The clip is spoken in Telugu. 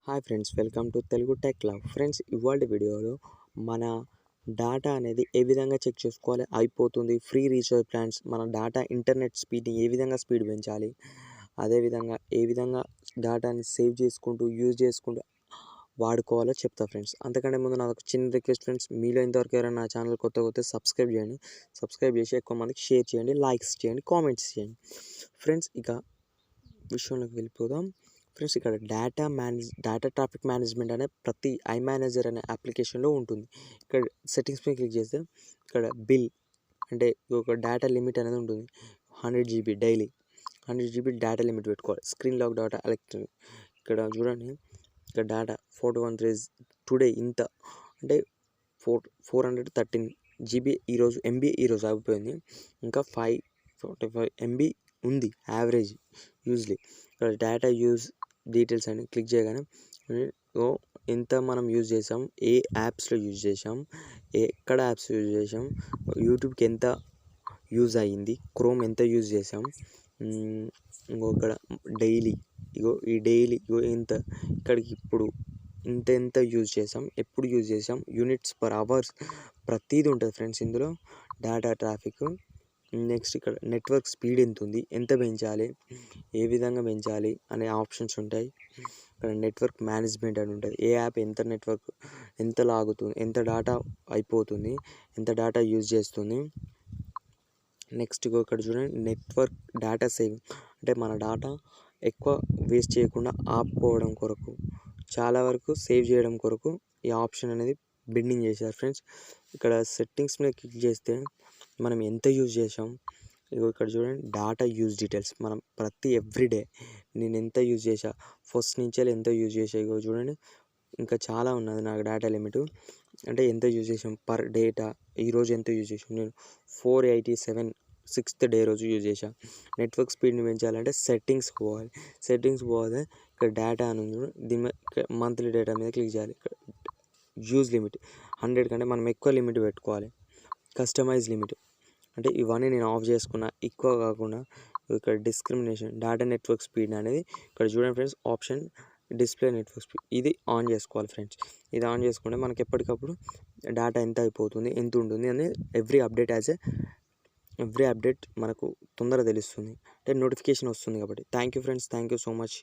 Hi friends, welcome to Telugu tech love. Friends, ఇవాళ వీడియోలో మన డేటా అనేది ఏ విధంగా చెక్ చేసుకోవాలి, అయిపోతుంది ఫ్రీ రీఛార్జ్ ప్లాన్స్, మన డేటా ఇంటర్నెట్ స్పీడ్ని ఏ విధంగా స్పీడ్ పెంచాలి, అదేవిధంగా ఏ విధంగా డేటాని సేవ్ చేసుకుంటూ యూజ్ చేసుకుంటూ వాడుకోవాలో చెప్తా ఫ్రెండ్స్. అంతకంటే ముందు నాకు ఒక చిన్న రిక్వెస్ట్ ఫ్రెండ్స్, మీలో ఇంతవరకు ఎవరైనా నా ఛానల్ కొత్త సబ్స్క్రైబ్ చేయండి. సబ్స్క్రైబ్ చేసి ఎక్కువ మందికి షేర్ చేయండి, లైక్స్ చేయండి, కామెంట్స్ చేయండి. ఫ్రెండ్స్, ఇక విషయంలోకి వెళ్ళిపోదాం. ఫ్రెండ్స్, ఇక్కడ డేటా ట్రాఫిక్ మేనేజ్మెంట్ అనే ప్రతి మేనేజర్ అనే అప్లికేషన్లో ఉంటుంది. ఇక్కడ సెట్టింగ్స్ మీద క్లిక్ చేస్తే ఇక్కడ బిల్ అంటే ఒక డేటా లిమిట్ అనేది ఉంటుంది. 100 GB daily, 100 GB data limit పెట్టుకోవాలి. స్క్రీన్ లాక్ డేటా ఎలక్ట్రానిక్ ఇక్కడ చూడండి. ఇక్కడ డేటా 413 టుడే ఇంత అంటే 413 GB ఈరోజు MB ఈరోజు అయిపోయింది. ఇంకా 545 MB ఉంది యావరేజ్ యూజ్లీ. ఇక్కడ డేటా యూజ్ డీటెయిల్స్ అని క్లిక్ చేయగానే ఎంత మనం యూజ్ చేసాం, ఏ యాప్స్లో యూజ్ చేసాం, ఎక్కడ యాప్స్ యూజ్ చేసాం, యూట్యూబ్కి ఎంత యూజ్ అయ్యింది, క్రోమ్ ఎంత యూజ్ చేసాం, ఇక్కడ డైలీ ఈ డైలీ ఎంత ఇక్కడికి ఇప్పుడు ఎంత యూజ్ చేసాం, ఎప్పుడు యూజ్ చేసాం, యూనిట్స్ పర్ అవర్స్ ప్రతిదీ ఉంటుంది ఫ్రెండ్స్ ఇందులో డేటా ట్రాఫిక్. నెక్స్ట్ ఇక్కడ నెట్వర్క్ స్పీడ్ ఎంత ఉంది, ఎంత పెంచాలి, ఏ విధంగా పెంచాలి అనే ఆప్షన్స్ ఉంటాయి. ఇక్కడ నెట్వర్క్ మేనేజ్మెంట్ అని ఉంటుంది. ఏ యాప్ ఎంత నెట్వర్క్ ఎంత లాగుతుంది, ఎంత డేటా అయిపోతుంది, ఎంత డేటా యూజ్ చేస్తుంది. నెక్స్ట్ ఇక్కడ చూడండి, నెట్వర్క్ డేటా సేవింగ్ అంటే మన డేటా ఎక్కువ వేస్ట్ చేయకుండా ఆపుకోవడం కొరకు, చాలా వరకు సేవ్ చేయడం కొరకు ఈ ఆప్షన్ అనేది బెండింగ్ చేశారు ఫ్రెండ్స్. ఇక్కడ సెట్టింగ్స్ మీద క్లిక్ చేస్తే మనం ఎంత యూజ్ చేసాం, ఇక్కడ చూడండి డేటా యూజ్ డీటెయిల్స్, మనం ప్రతి ఎవ్రీడే నేను ఎంత యూజ్ చేసా, ఫస్ట్ నుంచి ఎంత యూజ్ చేసా చూడండి. ఇంకా చాలా ఉన్నది నాకు డేటా లిమిట్, అంటే ఎంత యూజ్ చేసాం పర్ డేటా. ఈరోజు ఎంత యూజ్ చేసాం, నేను 487 6th డే రోజు యూజ్ చేసా. నెట్వర్క్ స్పీడ్ని పెంచాలంటే సెట్టింగ్స్కి పోవాలి. సెట్టింగ్స్ పోతే ఇక్కడ డేటా అని ఉంది, దీని మంత్లీ డేటా మీద క్లిక్ చేయాలి. ఇక్కడ యూజ్ లిమిట్ 100 కంటే మనం ఎక్కువ లిమిట్ పెట్టుకోవాలి. కస్టమైజ్ లిమిట్ అంటే ఇవన్నీ నేను ఆఫ్ చేసుకున్నా, ఎక్కువ కాకుండా. ఇక్కడ డిస్క్రిమినేషన్ డేటా నెట్వర్క్ స్పీడ్ అనేది ఇక్కడ చూడండి friends, option display network speed ఇది ఆన్ చేసుకోవాలి ఫ్రెండ్స్. ఇది ఆన్ చేసుకుంటే మనకి ఎప్పటికప్పుడు డేటా ఎంత అయిపోతుంది, ఎంత ఉంటుంది అని ఎవ్రీ అప్డేట్ మనకు తొందరగా తెలుస్తుంది, అంటే నోటిఫికేషన్ వస్తుంది కాబట్టి. Thank you friends, thank you so much.